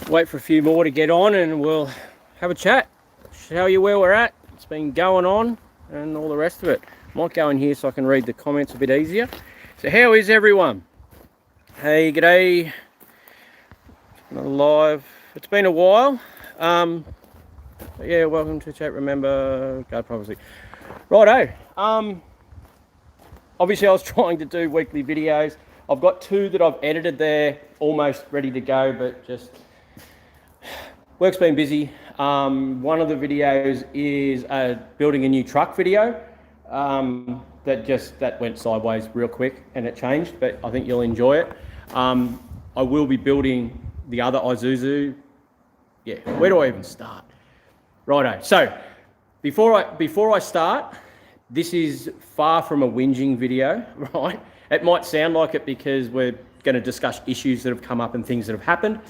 wait for a few more to get on and we'll have a chat, show you where we're at, it's been going on and all the rest of it. Might go in here so I can read the comments a bit easier. So how is everyone? Hey, g'day. Another live. It's been a while. Yeah, welcome to chat. Remember, guard privacy. Righto. Obviously I was trying to do weekly videos. I've got two that I've edited there, almost ready to go, but just work's been busy. One of the videos is building a new truck video. That went sideways real quick and it changed, but I think you'll enjoy it. I will be building the other Isuzu. Yeah, where do I even start? Righto. So before I start, this is far from a whinging video, right? It might sound like it because we're going to discuss issues that have come up and things that have happened.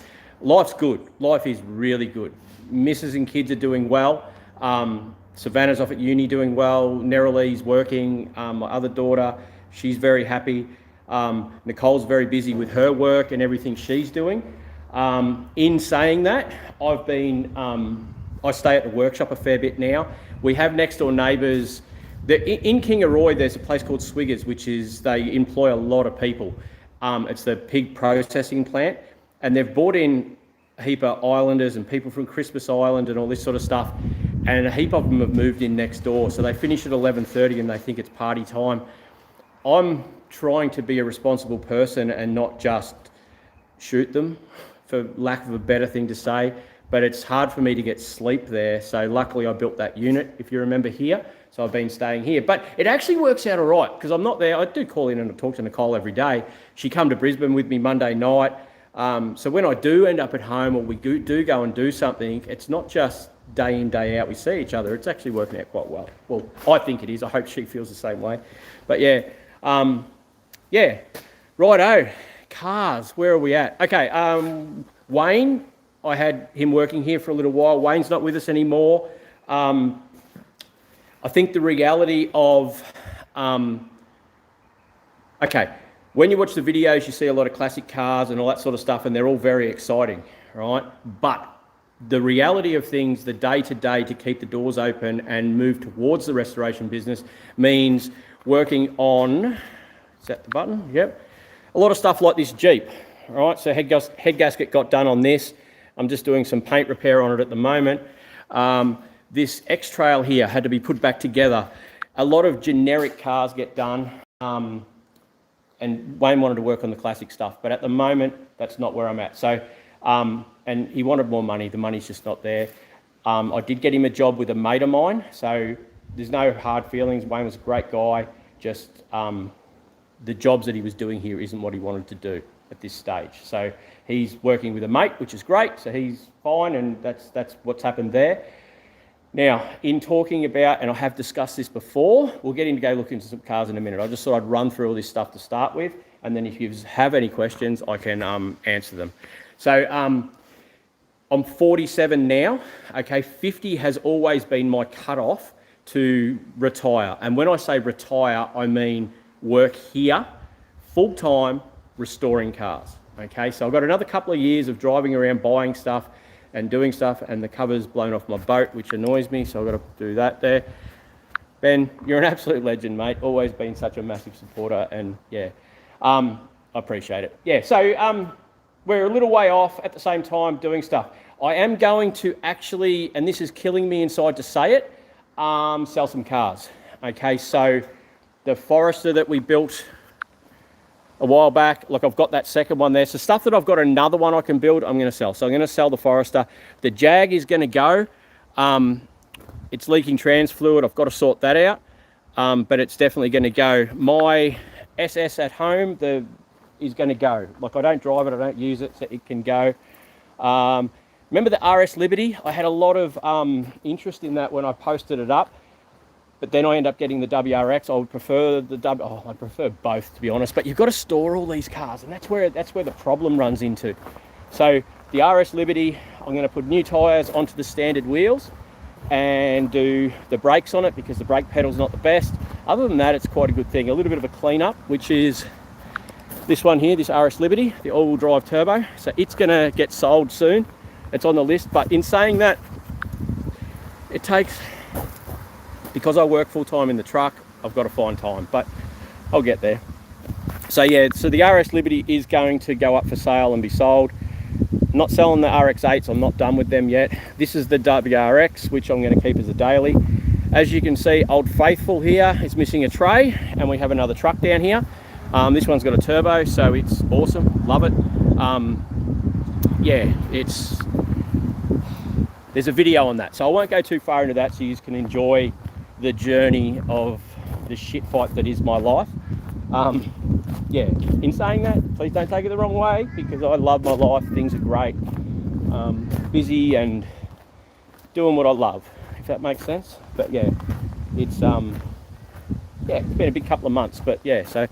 Life's good. Life is really good. Missus and kids are doing well. Savannah's off at uni doing well. Neralee's working. My other daughter, she's very happy. Nicole's very busy with her work and everything she's doing. In saying that, I stay at the workshop a fair bit now. We have next door neighbours. In Kingaroy, there's a place called Swiggers, which is, they employ a lot of people. It's the pig processing plant, and they've brought in a heap of islanders and people from Christmas Island and all this sort of stuff, and a heap of them have moved in next door. So they finish at 11:30 and they think it's party time. I'm trying to be a responsible person and not just shoot them, for lack of a better thing to say, but it's hard for me to get sleep there. So luckily I built that unit, if you remember here. So I've been staying here, but it actually works out all right because I'm not there. I do call in and talk to Nicole every day. She come to Brisbane with me Monday night. So when I do end up at home or we do go and do something, it's not just day in, day out we see each other. It's actually working out quite well. Well, I think it is. I hope she feels the same way. But yeah, righto. Cars, where are we at? Okay, Wayne, I had him working here for a little while. Wayne's not with us anymore. I think the reality of, when you watch the videos, you see a lot of classic cars and all that sort of stuff, and they're all very exciting, right? But the reality of things, the day-to-day to keep the doors open and move towards the restoration business means working on, is that the button? Yep. A lot of stuff like this Jeep, right? So head gasket got done on this. I'm just doing some paint repair on it at the moment. This X-Trail here had to be put back together. A lot of generic cars get done, and Wayne wanted to work on the classic stuff, but at the moment, that's not where I'm at. So, and he wanted more money. The money's just not there. I did get him a job with a mate of mine, so there's no hard feelings. Wayne was a great guy, just the jobs that he was doing here isn't what he wanted to do at this stage. So he's working with a mate, which is great, so he's fine, and that's what's happened there. Now, in talking about, and I have discussed this before, we'll get in to go look into some cars in a minute. I just thought I'd run through all this stuff to start with, and then if you have any questions, I can answer them. So I'm 47 now. Okay, 50 has always been my cutoff to retire. And when I say retire, I mean work here, full-time, restoring cars. Okay, so I've got another couple of years of driving around, buying stuff, and doing stuff, and the cover's blown off my boat, which annoys me, so I've got to do that there. Ben, you're an absolute legend, mate. Always been such a massive supporter, and yeah, I appreciate it. Yeah, so we're a little way off at the same time doing stuff. I am going to actually, and this is killing me inside to say it, sell some cars. Okay, so the Forester that we built a while back, look, I've got that second one there. So stuff that I've got another one I can build, I'm going to sell. So I'm going to sell the Forester. The Jag is going to go. It's leaking trans fluid. I've got to sort that out, but it's definitely going to go. My SS at home is going to go. Like, I don't drive it, I don't use it, so it can go. Remember the RS Liberty? I had a lot of interest in that when I posted it up. But then I end up getting the WRX. I would prefer I prefer both, to be honest. But you've got to store all these cars, and that's where the problem runs into. So the RS Liberty, I'm going to put new tyres onto the standard wheels and do the brakes on it because the brake pedal's not the best. Other than that, it's quite a good thing. A little bit of a clean-up, which is this one here, this RS Liberty, the all-wheel drive turbo. So it's going to get sold soon. it's on the list. But in saying that, it takes, because I work full time in the truck, I've got to find time, but I'll get there. So yeah, so the RS Liberty is going to go up for sale and be sold. Not selling the RX-8s, I'm not done with them yet. This is the WRX, which I'm going to keep as a daily. As you can see, Old Faithful here is missing a tray, and we have another truck down here. This one's got a turbo, so it's awesome, love it. Yeah, there's a video on that, so I won't go too far into that, so you can enjoy the journey of the shit fight that is my life. Yeah, in saying that, please don't take it the wrong way, because I love my life, things are great. Busy and doing what I love, if that makes sense. But yeah, it's it's been a big couple of months, but yeah, so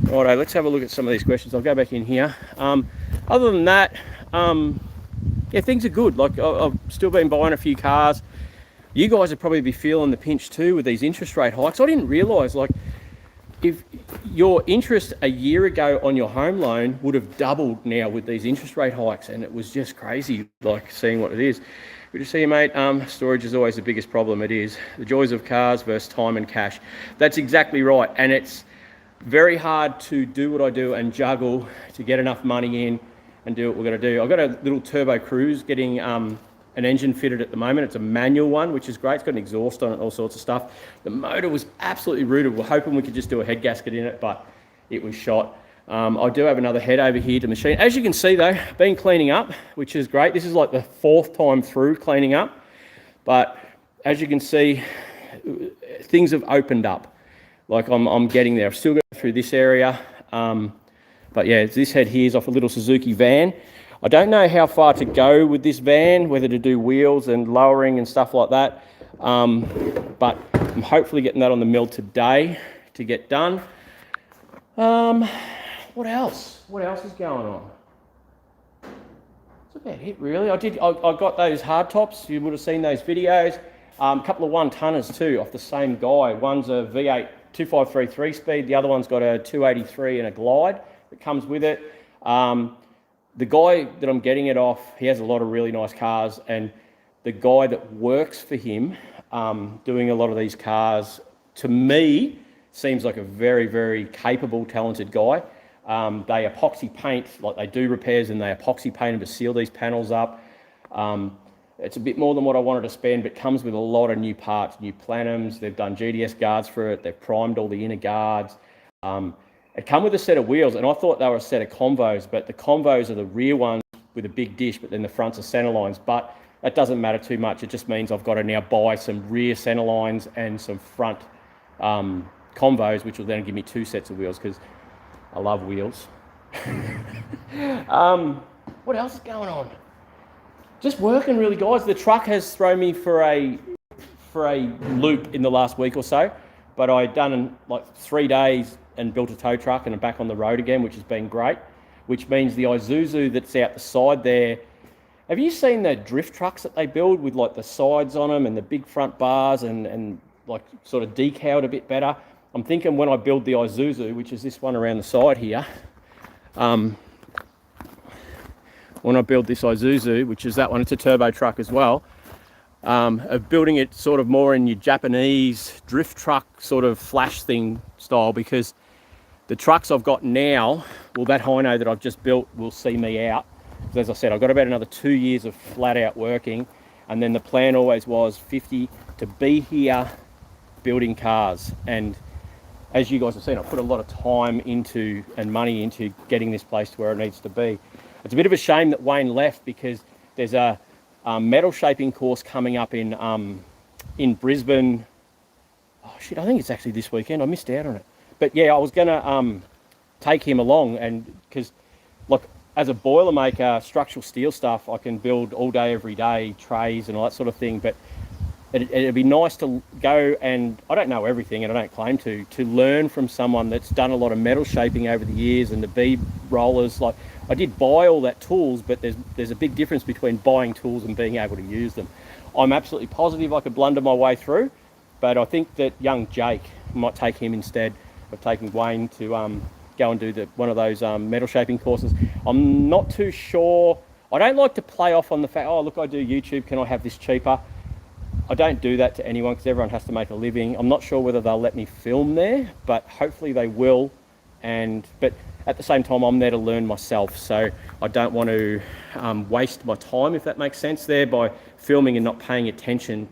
righto, let's have a look at some of these questions. I'll go back in here. Other than that, yeah, things are good. Like, I've still been buying a few cars. You guys would probably be feeling the pinch too with these interest rate hikes. I didn't realise, like, if your interest a year ago on your home loan would have doubled now with these interest rate hikes, and it was just crazy, like, seeing what it is. Good to see you, mate. Storage is always the biggest problem. It is. The joys of cars versus time and cash. That's exactly right, and it's very hard to do what I do and juggle to get enough money in and do what we're going to do. I've got a little turbo cruise getting an engine fitted at the moment. It's a manual one, which is great. It's got an exhaust on it, all sorts of stuff. The motor was absolutely rooted. We're hoping we could just do a head gasket in it, but it was shot. I do have another head over here to machine. As you can see though, been cleaning up, which is great. This is like the 4th time through cleaning up, but as you can see, things have opened up. Like, I'm getting there. I've still got through this area, but yeah, this head here is off a little Suzuki van. I don't know how far to go with this van, whether to do wheels and lowering and stuff like that, but I'm hopefully getting that on the mill today to get done. What else? What else is going on? That's about it, really. I got those hard tops. You would have seen those videos. A couple of 1-tonners too, off the same guy. One's a V8 2533 3-speed. The other one's got a 283 and a glide that comes with it. The guy that I'm getting it off, he has a lot of really nice cars, and the guy that works for him doing a lot of these cars, to me, seems like a very, very capable, talented guy. They epoxy paint, like they do repairs and they epoxy paint them to seal these panels up. It's a bit more than what I wanted to spend, but comes with a lot of new parts, new plenums. They've done GDS guards for it. They've primed all the inner guards. It come with a set of wheels, and I thought they were a set of convos, but the convos are the rear ones with a big dish, but then the fronts are centre lines. But that doesn't matter too much. It just means I've got to now buy some rear centre lines and some front convos, which will then give me 2 sets of wheels, because I love wheels. What else is going on? Just working, really, guys. The truck has thrown me for a loop in the last week or so, but I'd done like 3 days and built a tow truck and I'm back on the road again, which has been great, which means the Isuzu that's out the side there. Have you seen the drift trucks that they build with like the sides on them and the big front bars and like sort of decaled a bit better? I'm thinking when I build the Isuzu, which is this one around the side here, when I build this Isuzu, which is that one, it's a turbo truck as well, of building it sort of more in your Japanese drift truck sort of flash thing style, because the trucks I've got now, well, that Hino that I've just built will see me out. As I said, I've got about another 2 years of flat out working, and then the plan always was 50 to be here building cars. And as you guys have seen, I've put a lot of time into and money into getting this place to where it needs to be. It's a bit of a shame that Wayne left, because there's a metal shaping course coming up in Brisbane. Oh shit, I think it's actually this weekend. I missed out on it. But yeah, I was gonna take him along, and because like as a Boilermaker, structural steel stuff, I can build all day, every day, trays and all that sort of thing. But it'd be nice to go, and I don't know everything, and I don't claim to learn from someone that's done a lot of metal shaping over the years, and the bead rollers. Like, I did buy all that tools, but there's a big difference between buying tools and being able to use them. I'm absolutely positive I could blunder my way through, but I think that young Jake might take him instead of taking Wayne to go and do one of those metal shaping courses. I'm not too sure I don't like to play off on the fact, oh, look, I do YouTube, can I have this cheaper? I don't do that to anyone because everyone has to make a living. I'm not sure whether they'll let me film there, but hopefully they will. But at the same time, I'm there to learn myself, so I don't want to waste my time, if that makes sense there, by filming and not paying attention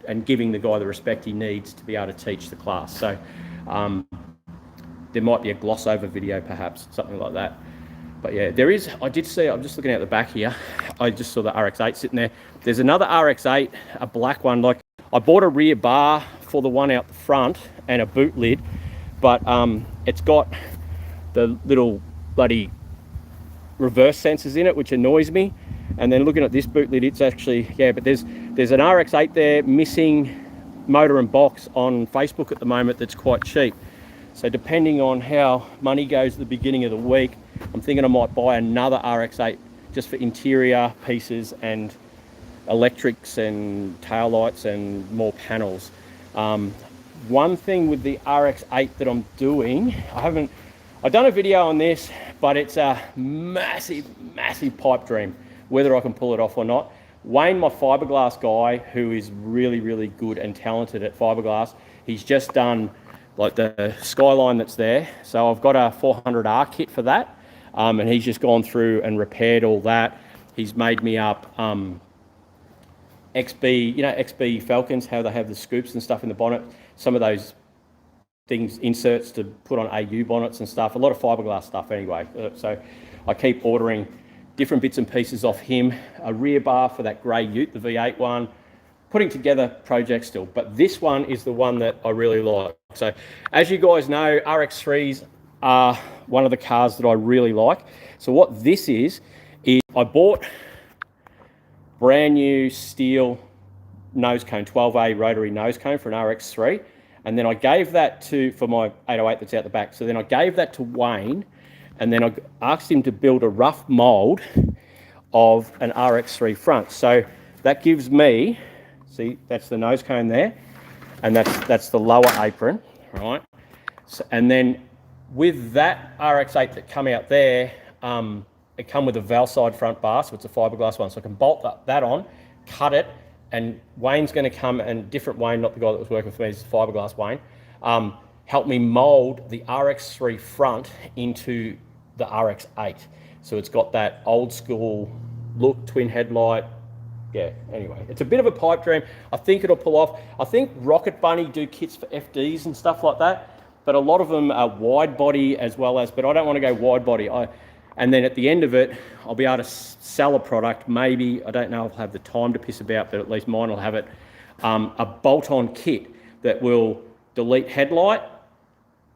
and giving the guy the respect he needs to be able to teach the class. So there might be a gloss over video perhaps, something like that. But yeah, there is, I did see, I'm just looking out the back here, I just saw the RX-8 sitting there. There's another RX-8, a black one. Like, I bought a rear bar for the one out the front and a boot lid, but it's got the little bloody reverse sensors in it, which annoys me. And then looking at this boot lid, it's actually, yeah, but there's an RX-8 there missing motor and box on Facebook at the moment that's quite cheap. So depending on how money goes at the beginning of the week, I'm thinking I might buy another RX-8 just for interior pieces and electrics and taillights and more panels. One thing with the RX-8 that I'm doing, I've done a video on this, but it's a massive, massive pipe dream, whether I can pull it off or not. Wayne, my fiberglass guy, who is really, really good and talented at fiberglass, he's just done like the skyline that's there. So I've got a 400R kit for that. And he's just gone through and repaired all that. He's made me up XB, you know, XB Falcons, how they have the scoops and stuff in the bonnet. Some of those things, inserts to put on AU bonnets and stuff. A lot of fiberglass stuff anyway. So I keep ordering different bits and pieces off him. A rear bar for that grey ute, the V8 one. Putting together projects still. But this one is the one that I really like. So as you guys know, RX3s are one of the cars that I really like. So what this is I bought brand new steel nose cone, 12A rotary nose cone for an RX3. And then I gave that for my 808 that's out the back. So then I gave that to Wayne, and then I asked him to build a rough mold of an RX3 front. So that gives me, see, that's the nose cone there, and that's the lower apron, right? So, and then with that RX-8 that come out there, it come with a Valside front bar, so it's a fiberglass one. So I can bolt that on, cut it, and Wayne's going to come, and different Wayne, not the guy that was working with me, it's fiberglass Wayne, help me mold the RX-3 front into the RX-8. So it's got that old school look, twin headlight. Yeah, anyway, it's a bit of a pipe dream. I think it'll pull off. I think Rocket Bunny do kits for FDs and stuff like that, but a lot of them are wide body as well as, but I don't want to go wide body. And then at the end of it, I'll be able to sell a product. Maybe, I don't know if I'll have the time to piss about, but at least mine will have it. A bolt-on kit that will delete headlight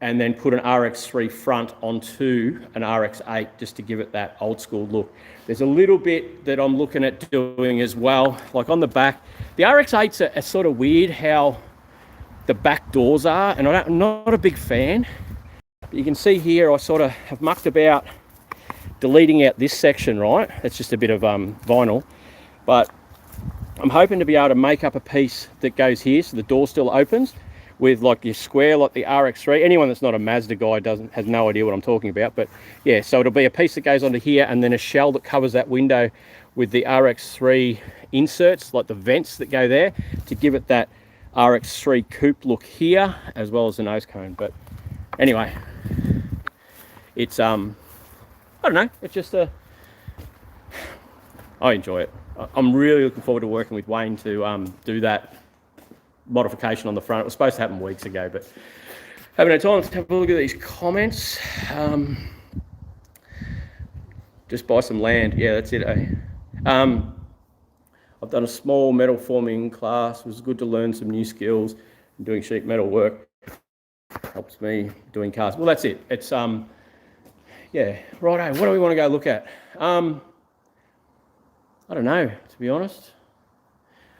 and then put an RX-3 front onto an RX-8 just to give it that old school look. There's a little bit that I'm looking at doing as well, like on the back. The RX-8s are sort of weird how the back doors are, and I'm not a big fan. But you can see here I sort of have mucked about deleting out this section, right? It's just a bit of vinyl, but I'm hoping to be able to make up a piece that goes here so the door still opens with like your square, like the RX-3. Anyone that's not a Mazda guy has no idea what I'm talking about, but yeah, so it'll be a piece that goes onto here and then a shell that covers that window with the RX-3 inserts, like the vents that go there, to give it that RX-3 coupe look here, as well as the nose cone. But anyway, it's I don't know, it's just I enjoy it. I'm really looking forward to working with Wayne to do that modification on the front. It was supposed to happen weeks ago, but having no time. Let's have a look at these comments. Just buy some land. Yeah, that's it. I've done a small metal forming class. It was good to learn some new skills. Doing sheet metal work helps me doing cars. Well, that's it. It's yeah, righto. What do we want to go look at? I don't know, to be honest.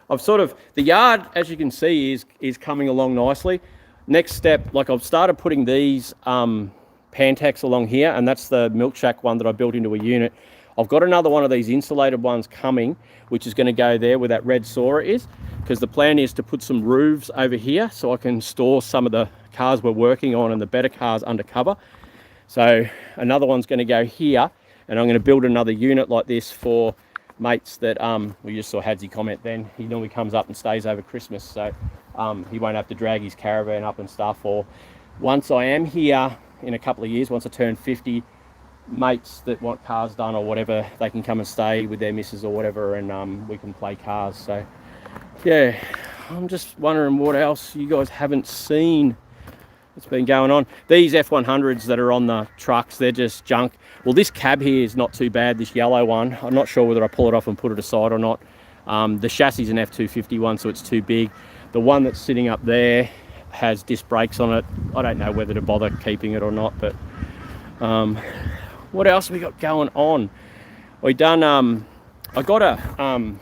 I've sort of, the yard, as you can see, is coming along nicely. Next step, like I've started putting these Pantax along here, and that's the milk shack one that I built into a unit. I've got another one of these insulated ones coming, which is going to go there where that red Sora is, because the plan is to put some roofs over here so I can store some of the cars we're working on and the better cars under cover. So another one's going to go here. And I'm going to build another unit like this for mates that, we just saw Hadsy comment then, he normally comes up and stays over Christmas, so he won't have to drag his caravan up and stuff. Or once I am here in a couple of years, once I turn 50, mates that want cars done or whatever, they can come and stay with their missus or whatever, and we can play cars. So yeah, I'm just wondering what else you guys haven't seen that's been going on. These F100s that are on the trucks, they're just junk. Well, this cab here is not too bad, this yellow one. I'm not sure whether I pull it off and put it aside or not. The chassis is an F250 one, so it's too big. The one that's sitting up there has disc brakes on it. I don't know whether to bother keeping it or not, but what else we got going on? We done, I got a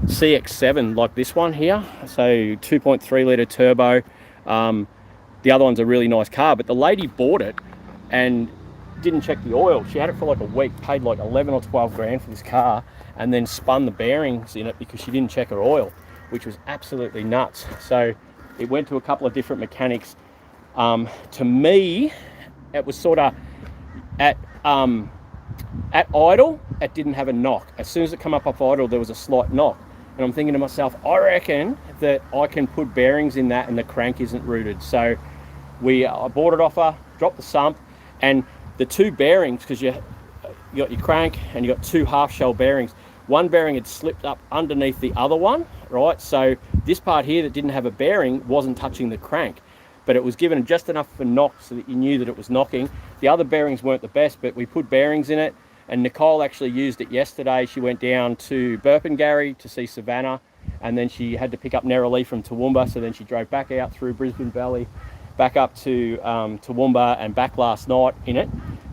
CX-7 like this one here, so 2.3 litre turbo. The other one's a really nice car, but the lady bought it and didn't check the oil. She had it for like a week, paid like 11 or 12 grand for this car, and then spun the bearings in it because she didn't check her oil, which was absolutely nuts. So it went to a couple of different mechanics. To me, it was sort of at idle, it didn't have a knock. As soon as it come up off idle, there was a slight knock. And I'm thinking to myself, I reckon that I can put bearings in that and the crank isn't rooted. So I bought it off her, dropped the sump, and the two bearings, because you got your crank and you got two half shell bearings, one bearing had slipped up underneath the other one, right? So this part here that didn't have a bearing wasn't touching the crank, but it was given just enough of a knock so that you knew that it was knocking. The other bearings weren't the best, but we put bearings in it, and Nicole actually used it yesterday. She went down to Burpengary to see Savannah, and then she had to pick up Nerralee from Toowoomba, so then she drove back out through Brisbane Valley, back up to Toowoomba and back last night in it,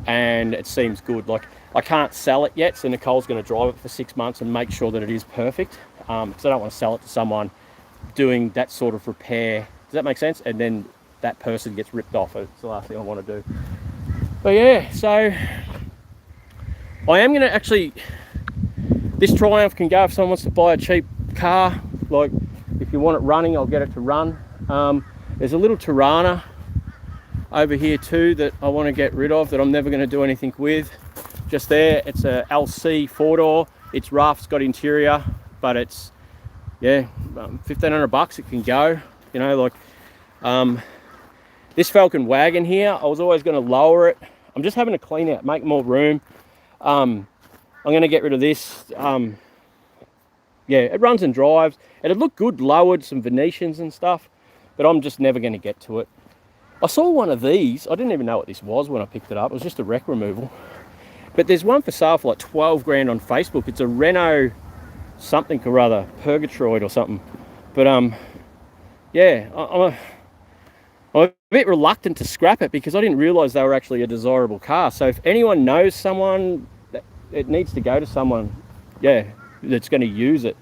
and it seems good. Like, I can't sell it yet, so Nicole's going to drive it for 6 months and make sure that it is perfect, because I don't want to sell it to someone doing that sort of repair. Does that make sense? And then that person gets ripped off. It's the last thing I want to do. But yeah, so I am going to actually, this Triumph can go if someone wants to buy a cheap car. Like, if you want it running, I'll get it to run. There's a little Tirana over here too that I want to get rid of, that I'm never going to do anything with. Just there, it's a LC 4-door. It's rough, it's got interior, but it's, yeah, 1,500 bucks it can go. You know, like, this Falcon wagon here, I was always going to lower it. I'm just having to clean out, make more room. I'm going to get rid of this. Yeah, it runs and drives. It'd look good lowered, some Venetians and stuff, but I'm just never going to get to it. I saw one of these. I didn't even know what this was when I picked it up. It was just a wreck removal. But there's one for sale for like 12 grand on Facebook. It's a Renault something or other, Purgatroid or something. But yeah, I'm a bit reluctant to scrap it because I didn't realise they were actually a desirable car. So if anyone knows someone, it needs to go to someone, yeah, that's going to use it.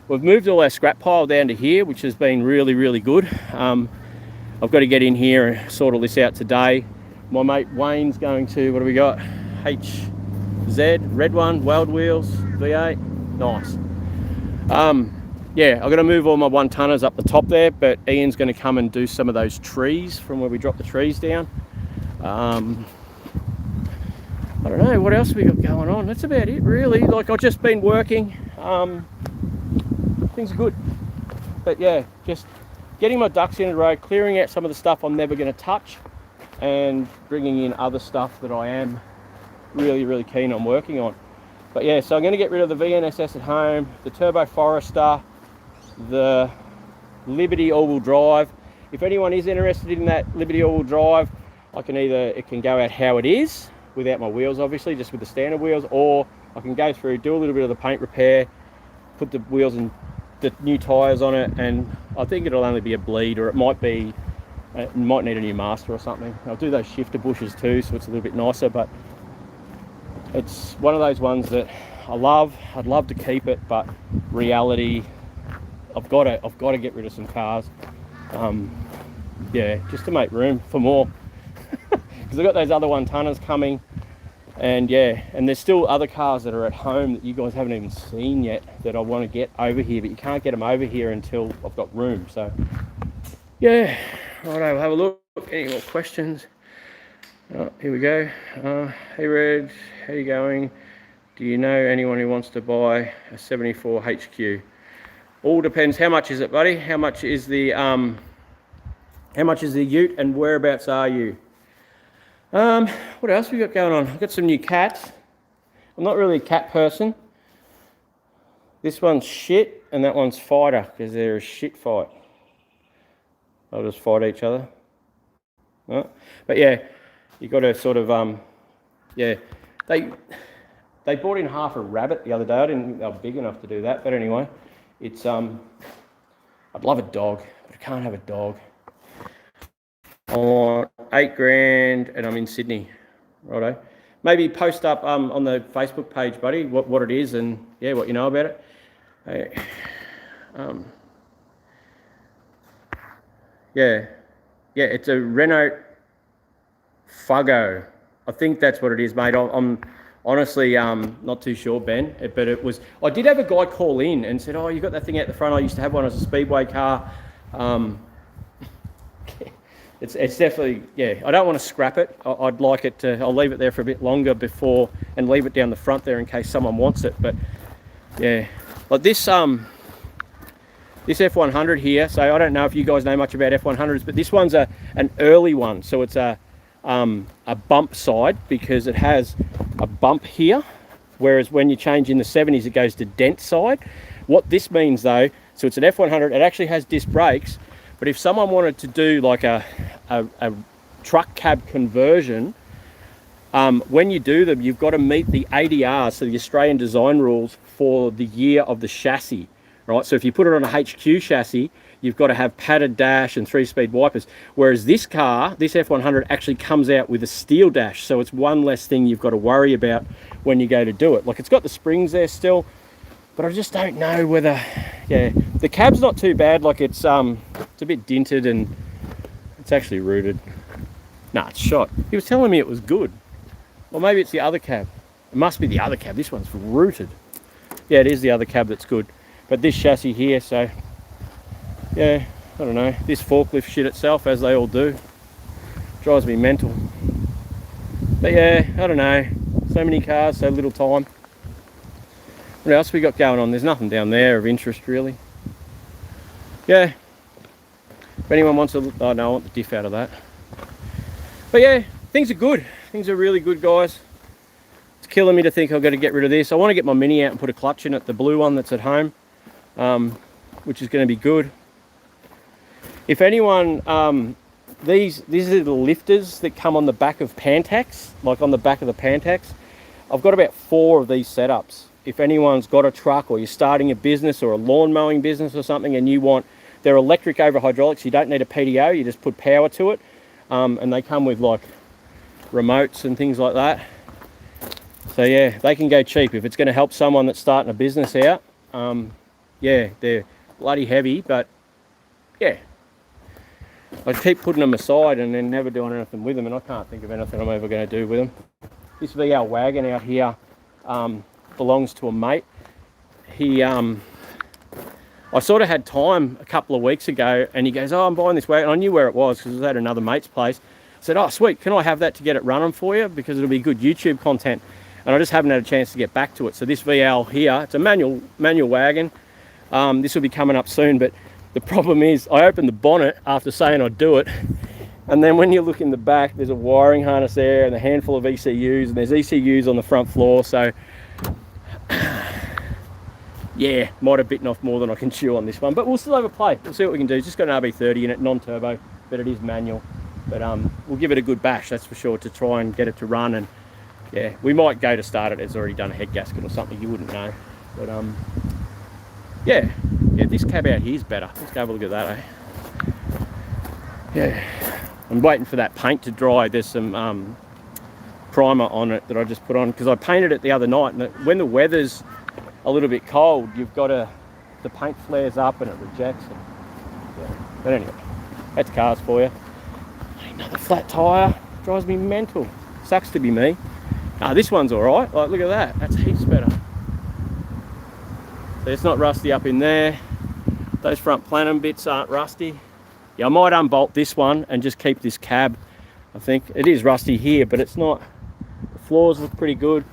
We've moved all our scrap pile down to here, which has been really, really good. I've got to get in here and sort all this out today. My mate Wayne's going to, what do we got? HZ, red one, weld wheels, V8, nice. Yeah, I've got to move all my 1-tonners up the top there, but Ian's going to come and do some of those trees from where we dropped the trees down. I don't know, what else we got going on? That's about it, really. Like, I've just been working. Things are good. But yeah, just getting my ducks in a row, clearing out some of the stuff I'm never going to touch, and bringing in other stuff that I am really, really keen on working on. But yeah, so I'm going to get rid of the VNSS at home, the Turbo Forester, the Liberty all-wheel drive. If anyone is interested in that Liberty all-wheel drive, it can go out how it is, without my wheels obviously, just with the standard wheels, or I can go through, do a little bit of the paint repair, put the wheels and the new tyres on it, and I think it'll only be a bleed, or it might need a new master or something. I'll do those shifter bushes too, so it's a little bit nicer, but it's one of those ones that I love. I'd love to keep it, but reality, I've got to get rid of some cars. Yeah, just to make room for more, because I've got those other 1-tonners coming. And yeah, and there's still other cars that are at home that you guys haven't even seen yet that I want to get over here, but you can't get them over here until I've got room. So yeah, right, I'll have a look. Any more questions? Oh, here we go. Hey Red, how you going? Do you know anyone who wants to buy a 74 HQ? All depends. How much is it, buddy? How much is the ute, and whereabouts are you? What else we got going on? I've got some new cats. I'm not really a cat person. This one's shit and that one's fighter because they're a shit fight. They'll just fight each other. Right? But yeah, you got to sort of yeah. They brought in half a rabbit the other day. I didn't think they were big enough to do that, but anyway, it's I'd love a dog, but I can't have a dog. I want $8,000 and I'm in Sydney. Righto. Maybe post up on the Facebook page, buddy, what it is and yeah, what you know about it. Yeah, it's a Renault Fuggo. I think that's what it is, mate. I'm honestly not too sure, Ben, but it was. I did have a guy call in and said, "Oh, you got that thing out the front? I used to have one as a speedway car." It's definitely, yeah. I don't want to scrap it. I'd like it to. I'll leave it there for a bit longer before and leave it down the front there in case someone wants it. But yeah, like this F100 here. So I don't know if you guys know much about F100s, but this one's an early one. So it's a bump side because it has a bump here, whereas when you change in the 70s, it goes to dent side. What this means though, so it's an F100. It actually has disc brakes. But if someone wanted to do like a truck cab conversion, when you do them, you've got to meet the ADR, so the Australian design rules for the year of the chassis, right? So if you put it on a HQ chassis, you've got to have padded dash and 3-speed wipers. Whereas this car, this F100, actually comes out with a steel dash, so it's one less thing you've got to worry about when you go to do it. Like it's got the springs there still, but I just don't know whether, yeah, the cab's not too bad. Like it's a bit dinted and it's actually rooted. Nah, it's shot. He was telling me it was good. Or maybe it's the other cab. It must be the other cab. This one's rooted. Yeah, it is the other cab that's good. But this chassis here, so yeah, I don't know. This forklift shit itself, as they all do, drives me mental. But yeah, I don't know. So many cars, so little time. What else we got going on? There's nothing down there of interest really. Yeah. If anyone wants to, oh no, I want the diff out of that. But yeah, things are good. Things are really good, guys. It's killing me to think I've got to get rid of this. I want to get my Mini out and put a clutch in it, the blue one that's at home, which is going to be good. If anyone, these are the lifters that come on the back of Pantax, like on the back of the Pantax. I've got about 4 of these setups. If anyone's got a truck or you're starting a business or a lawn mowing business or something and you want, they're electric over hydraulics, you don't need a PTO, you just put power to it. And they come with like remotes and things like that. So yeah, they can go cheap if it's going to help someone that's starting a business out. Yeah, they're bloody heavy, but yeah, I keep putting them aside and then never doing anything with them, and I can't think of anything I'm ever going to do with them. This VL wagon out here belongs to a mate. I sort of had time a couple of weeks ago and he goes, "Oh, I'm buying this wagon." I knew where it was because it was at another mate's place. I said, "Oh, sweet, can I have that to get it running for you? Because it'll be good YouTube content." And I just haven't had a chance to get back to it. So this VL here, it's a manual wagon. This will be coming up soon, but the problem is I opened the bonnet after saying I'd do it. And then when you look in the back, there's a wiring harness there and a handful of ECUs, and there's ECUs on the front floor. So yeah, might have bitten off more than I can chew on this one, but we'll still have a play. We'll see what we can do. It's just got an RB30 in it, non-turbo, but it is manual. But we'll give it a good bash, that's for sure, to try and get it to run. And yeah, we might go to start it. It's already done a head gasket or something, you wouldn't know. But yeah, this cab out here is better. Let's go have a look at that, eh? Yeah, I'm waiting for that paint to dry. There's some primer on it that I just put on because I painted it the other night, and when the weather's a little bit cold, you've got to, the paint flares up and it rejects it. Yeah. But anyway, that's cars for you. Another flat tyre, drives me mental. Sucks to be me. This one's all right. Like, look at that. That's heaps better. So it's not rusty up in there. Those front plenum bits aren't rusty. Yeah, I might unbolt this one and just keep this cab I think. It is rusty here, but it's not. The floors look pretty good.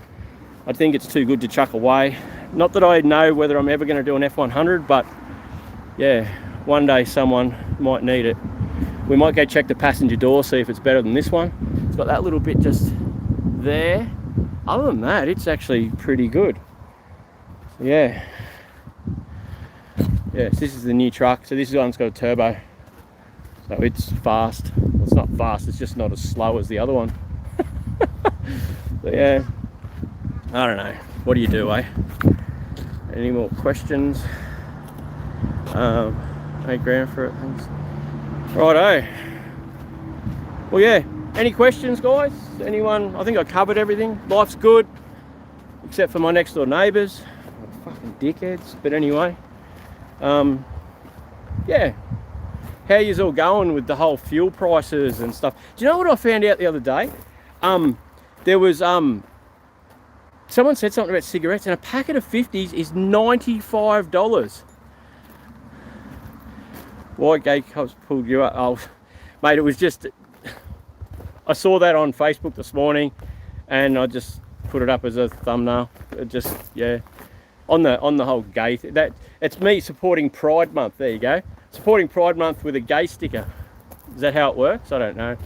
I think it's too good to chuck away. Not that I know whether I'm ever going to do an F100, but yeah, one day someone might need it. We might go check the passenger door, see if it's better than this one. It's got that little bit just there. Other than that, it's actually pretty good. Yeah. Yes, this is the new truck. So this one's got a turbo. So it's fast. Well, it's not fast, it's just not as slow as the other one. But yeah, I don't know. What do you do, eh? Any more questions? 8 grand for it, thanks. Righto. Well, yeah. Any questions, guys? Anyone? I think I covered everything. Life's good, except for my next door neighbours. Fucking dickheads. But anyway, yeah. How yous all going with the whole fuel prices and stuff? Do you know what I found out the other day? There was someone said something about cigarettes, and a packet of 50s is $95. Why gay cops pulled you up? Oh, mate, it was just, I saw that on Facebook this morning, and I just put it up as a thumbnail. It just, yeah, on the whole gay thing. That it's me supporting Pride Month. There you go, supporting Pride Month with a gay sticker. Is that how it works? I don't know.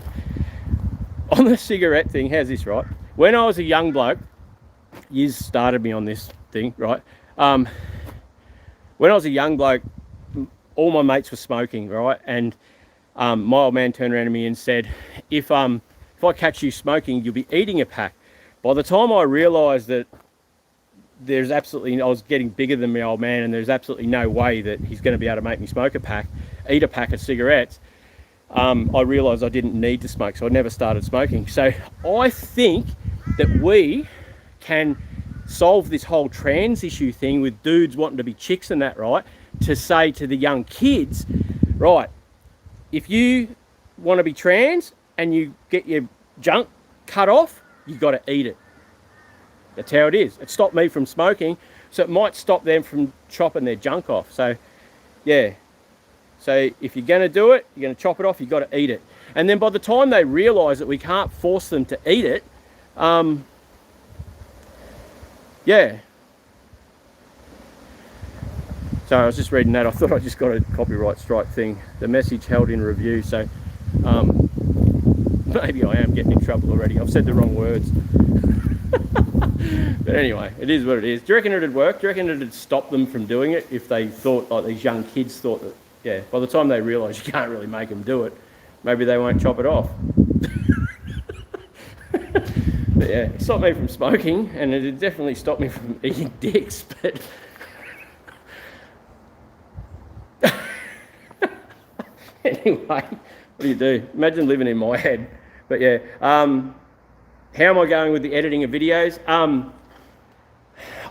On the cigarette thing, how's this, right? When I was a young bloke, you started me on this thing, right? When I was a young bloke, all my mates were smoking, right? And my old man turned around to me and said, if I catch you smoking, you'll be eating a pack. By the time I realised that I was getting bigger than my old man, and there's absolutely no way that he's going to be able to make me smoke a pack, eat a pack of cigarettes, I realised I didn't need to smoke, so I never started smoking. So I think that we can solve this whole trans issue thing with dudes wanting to be chicks and that, right? To say to the young kids, right, if you want to be trans and you get your junk cut off, you got to eat it. That's how it is. It stopped me from smoking, so it might stop them from chopping their junk off. So, yeah. So if you're going to do it, you're going to chop it off, you've got to eat it. And then by the time they realise that we can't force them to eat it, yeah. So I was just reading that. I thought I just got a copyright strike thing. The message held in review. So maybe I am getting in trouble already. I've said the wrong words. But anyway, it is what it is. Do you reckon it'd work? Do you reckon it'd stop them from doing it if they thought, like these young kids thought that, yeah, by the time they realise you can't really make them do it, maybe they won't chop it off. But yeah, it stopped me from smoking, and it definitely stopped me from eating dicks, but anyway, what do you do? Imagine living in my head. But yeah, how am I going with the editing of videos?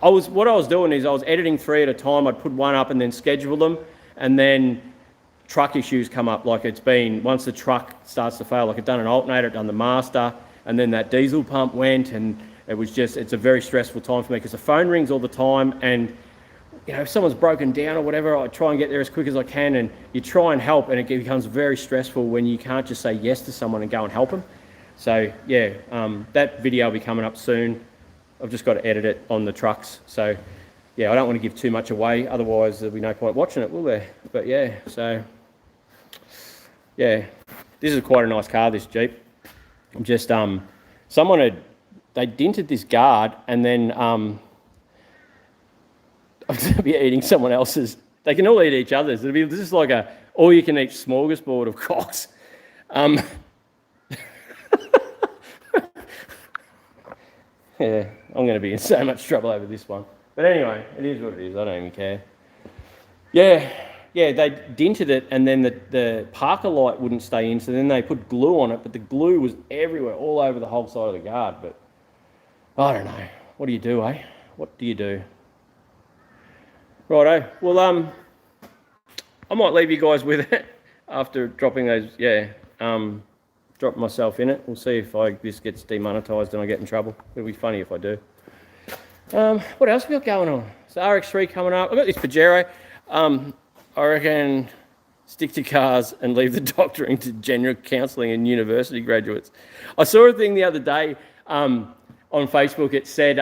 What I was doing is I was editing 3 at a time. I'd put one up and then schedule them, and then truck issues come up. Like it's been, once the truck starts to fail, like I'd done an alternator, I'd done the master, and then that diesel pump went, and it's a very stressful time for me because the phone rings all the time, and you know, if someone's broken down or whatever, I try and get there as quick as I can, and you try and help, and it becomes very stressful when you can't just say yes to someone and go and help them. So yeah, that video will be coming up soon. I've just got to edit it on the trucks. So yeah, I don't want to give too much away, otherwise there'll be no point watching it, will there? But yeah, so yeah, this is quite a nice car, this Jeep. Just they dented this guard, and then I'm going to be eating someone else's. They can all eat each other's. This is like a all-you-can-eat smorgasbord of cocks. Yeah, I'm going to be in so much trouble over this one. But anyway, it is what it is. I don't even care. Yeah, they dented it, and then the Parker light wouldn't stay in, so then they put glue on it, but the glue was everywhere, all over the whole side of the guard. But I don't know. What do you do, eh? What do you do? Righto. Well, I might leave you guys with it after dropping those, drop myself in it. We'll see if this gets demonetised and I get in trouble. It'll be funny if I do. What else have we got going on? So RX3 coming up. I've got this Pajero. I reckon Stick to cars and leave the doctoring to general counselling and university graduates. I saw a thing the other day on Facebook. It said,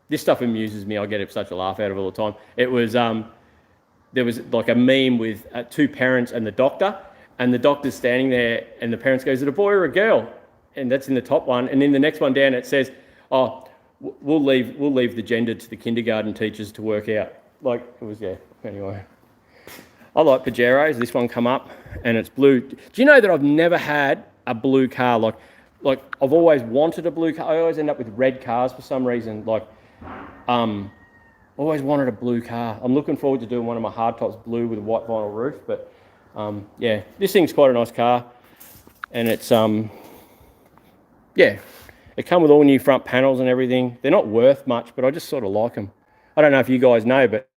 this stuff amuses me. I get such a laugh out of it all the time. It was, there was like a meme with two parents and the doctor, and the doctor's standing there and the parents go, is it a boy or a girl? And that's in the top one. And then the next one down, it says, oh, we'll leave the gender to the kindergarten teachers to work out. Like, it was, yeah, anyway. I like Pajeros. This one come up and it's blue. Do you know that I've never had a blue car? Like I've always wanted a blue car. I always end up with red cars for some reason. Like, always wanted a blue car. I'm looking forward to doing one of my hardtops blue with a white vinyl roof. But yeah, this thing's quite a nice car, and it's yeah, it come with all new front panels and everything. They're not worth much, but I just sort of like them. I don't know if you guys know, but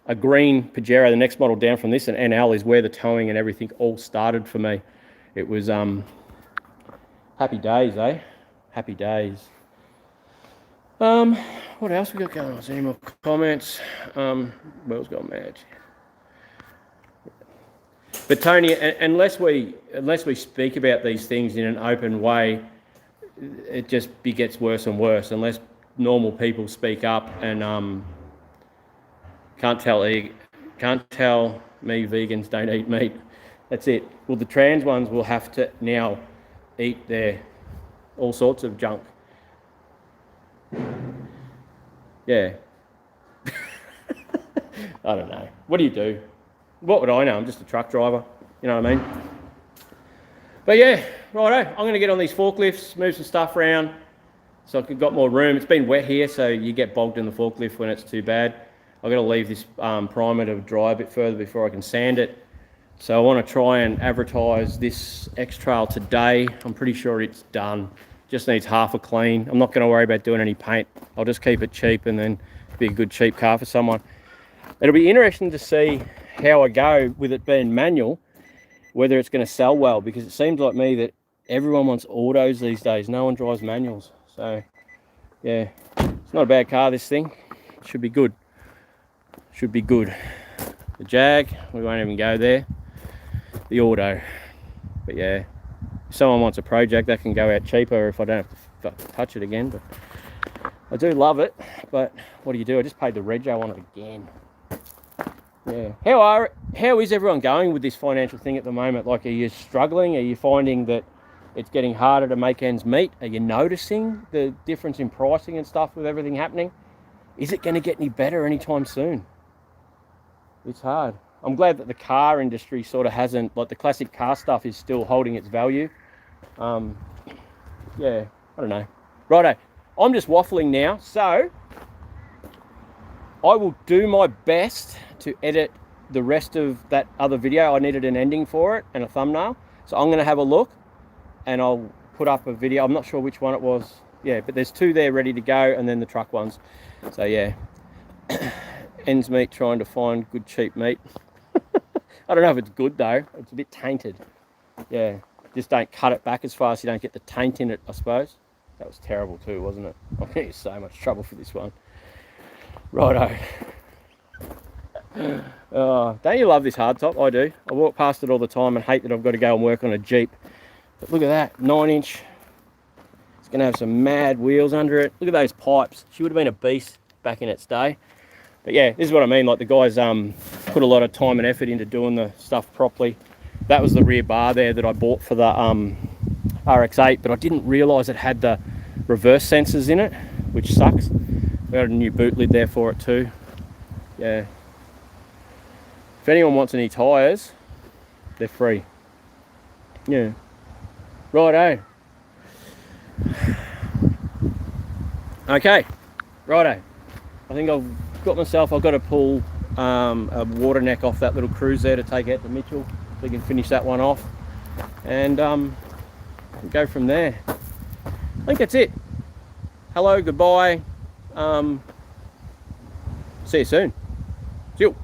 a green Pajero, the next model down from this, and NL is where the towing and everything all started for me. It was happy days, eh? Happy days. What else we got going on? Any more comments? World's gone mad. But Tony, unless we speak about these things in an open way, it just gets worse and worse. Unless normal people speak up and can't tell me vegans don't eat meat. That's it. Well, the trans ones will have to now eat their all sorts of junk. Yeah. I don't know. What do you do? What would I know? I'm just a truck driver. You know what I mean? But yeah, righto. I'm going to get on these forklifts, move some stuff around so I've got more room. It's been wet here, so you get bogged in the forklift when it's too bad. I've got to leave this primer to dry a bit further before I can sand it. So I want to try and advertise this X-Trail today. I'm pretty sure it's done. Just needs half a clean. I'm not going to worry about doing any paint. I'll just keep it cheap and then be a good cheap car for someone. It'll be interesting to see how I go with it being manual, whether it's going to sell well, because it seems like me that everyone wants autos these days. No one drives manuals. So yeah, it's not a bad car, this thing. It should be good. Should be good. The Jag, we won't even go there. The auto. But yeah, if someone wants a project, that can go out cheaper if I don't have to touch it again. But I do love it. But what do you do? I just paid the rego on it again. Yeah. How is everyone going with this financial thing at the moment? Like, are you struggling? Are you finding that it's getting harder to make ends meet? Are you noticing the difference in pricing and stuff with everything happening? Is it going to get any better anytime soon? It's hard. I'm glad that the car industry sort of hasn't, like the classic car stuff is still holding its value. Yeah, I don't know. Righto, I'm just waffling now. So I will do my best to edit the rest of that other video. I needed an ending for it and a thumbnail. So I'm going to have a look and I'll put up a video. I'm not sure which one it was. Yeah, but there's two there ready to go, and then the truck ones. So yeah. Ends meet trying to find good cheap meat. I don't know if it's good though. It's a bit tainted. Yeah, just don't cut it back as far as you don't get the taint in it, I suppose. That was terrible too, wasn't it? I'm getting so much trouble for this one. Righto. Don't you love this hardtop? I do. I walk past it all the time and hate that I've got to go and work on a Jeep. But look at that, 9-inch. It's going to have some mad wheels under it. Look at those pipes. She would have been a beast back in its day. But yeah, this is what I mean. Like, the guys put a lot of time and effort into doing the stuff properly. That was the rear bar there that I bought for the RX-8, but I didn't realise it had the reverse sensors in it, which sucks. We got a new boot lid there for it too. Yeah. If anyone wants any tyres, they're free. Yeah. Righto. Okay. Righto. I think I've got to pull a water neck off that little cruise there to take out to Mitchell so we can finish that one off and go from there. I think that's it. Hello, goodbye. See you soon. See you.